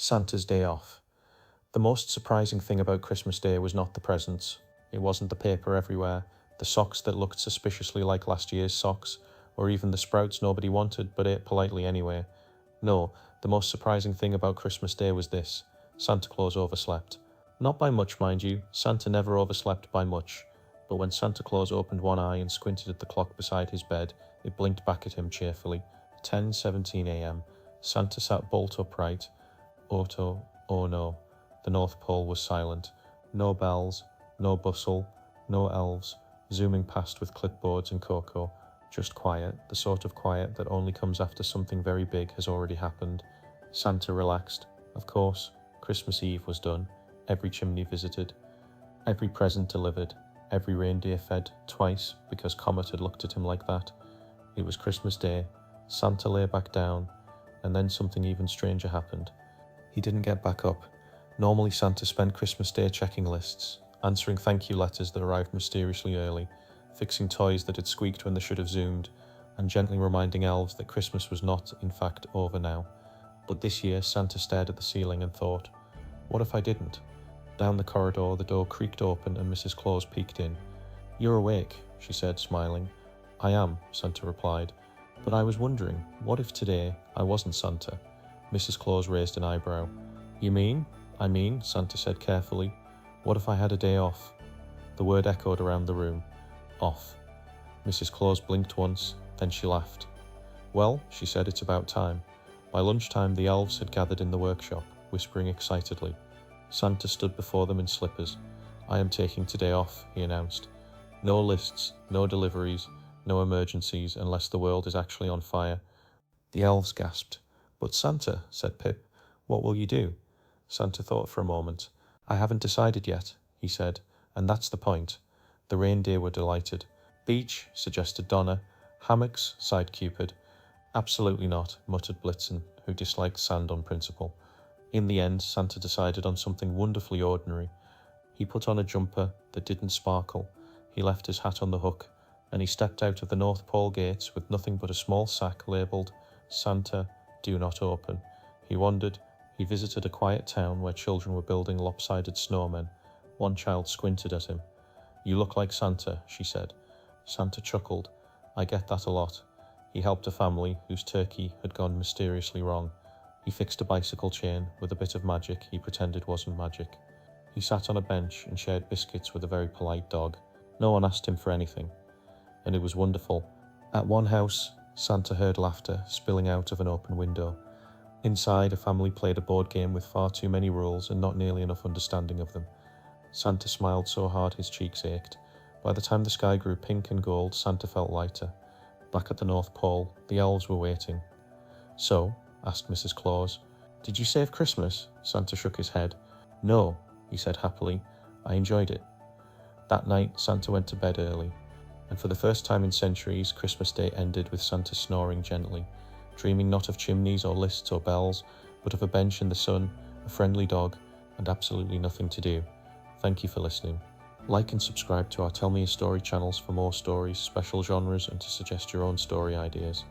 Santa's Day Off. The most surprising thing about Christmas Day was not the presents. It wasn't the paper everywhere, the socks that looked suspiciously like last year's socks, or even the sprouts nobody wanted but ate politely anyway. No, the most surprising thing about Christmas Day was this: Santa Claus overslept. Not by much, mind you, Santa never overslept by much. But when Santa Claus opened one eye and squinted at the clock beside his bed, it blinked back at him cheerfully. 10:17 a.m. Santa sat bolt upright. Oh no, the North Pole was silent. No bells, no bustle, no elves, zooming past with clipboards and cocoa. Just quiet, the sort of quiet that only comes after something very big has already happened. Santa relaxed. Of course, Christmas Eve was done. Every chimney visited. Every present delivered. Every reindeer fed, twice, because Comet had looked at him like that. It was Christmas Day. Santa lay back down, and then something even stranger happened. He didn't get back up. Normally Santa spent Christmas Day checking lists, answering thank you letters that arrived mysteriously early, fixing toys that had squeaked when they should have zoomed, and gently reminding elves that Christmas was not, in fact, over now. But this year Santa stared at the ceiling and thought, what if I didn't? Down the corridor the door creaked open and Mrs. Claus peeked in. You're awake, she said, smiling. I am, Santa replied, but I was wondering, what if today I wasn't Santa? Mrs. Claus raised an eyebrow. You mean? I mean, Santa said carefully. What if I had a day off? The word echoed around the room. Off. Mrs. Claus blinked once, then she laughed. Well, she said, it's about time. By lunchtime the elves had gathered in the workshop, whispering excitedly. Santa stood before them in slippers. I am taking today off, he announced. No lists, no deliveries, no emergencies, unless the world is actually on fire. The elves gasped. But Santa, said Pip, what will you do? Santa thought for a moment. I haven't decided yet, he said, and that's the point. The reindeer were delighted. Beach, suggested Donna. Hammocks, sighed Cupid. Absolutely not, muttered Blitzen, who disliked sand on principle. In the end, Santa decided on something wonderfully ordinary. He put on a jumper that didn't sparkle. He left his hat on the hook, and he stepped out of the North Pole gates with nothing but a small sack labelled Santa, do not open. He wandered. He visited a quiet town where children were building lopsided snowmen. One child squinted at him. You look like Santa, she said. Santa chuckled. I get that a lot. He helped a family whose turkey had gone mysteriously wrong. He fixed a bicycle chain with a bit of magic he pretended wasn't magic. He sat on a bench and shared biscuits with a very polite dog. No one asked him for anything. And it was wonderful. At one house, Santa heard laughter spilling out of an open window. Inside, a family played a board game with far too many rules and not nearly enough understanding of them. Santa smiled so hard his cheeks ached. By the time the sky grew pink and gold, Santa felt lighter. Back at the North Pole, the elves were waiting. So, asked Mrs. Claus, did you save Christmas? Santa shook his head. No, he said happily. I enjoyed it. That night, Santa went to bed early. And for the first time in centuries, Christmas Day ended with Santa snoring gently, dreaming not of chimneys or lists or bells, but of a bench in the sun, a friendly dog, and absolutely nothing to do. Thank you for listening. Like and subscribe to our Tell Me a Story channels for more stories, special genres, and to suggest your own story ideas.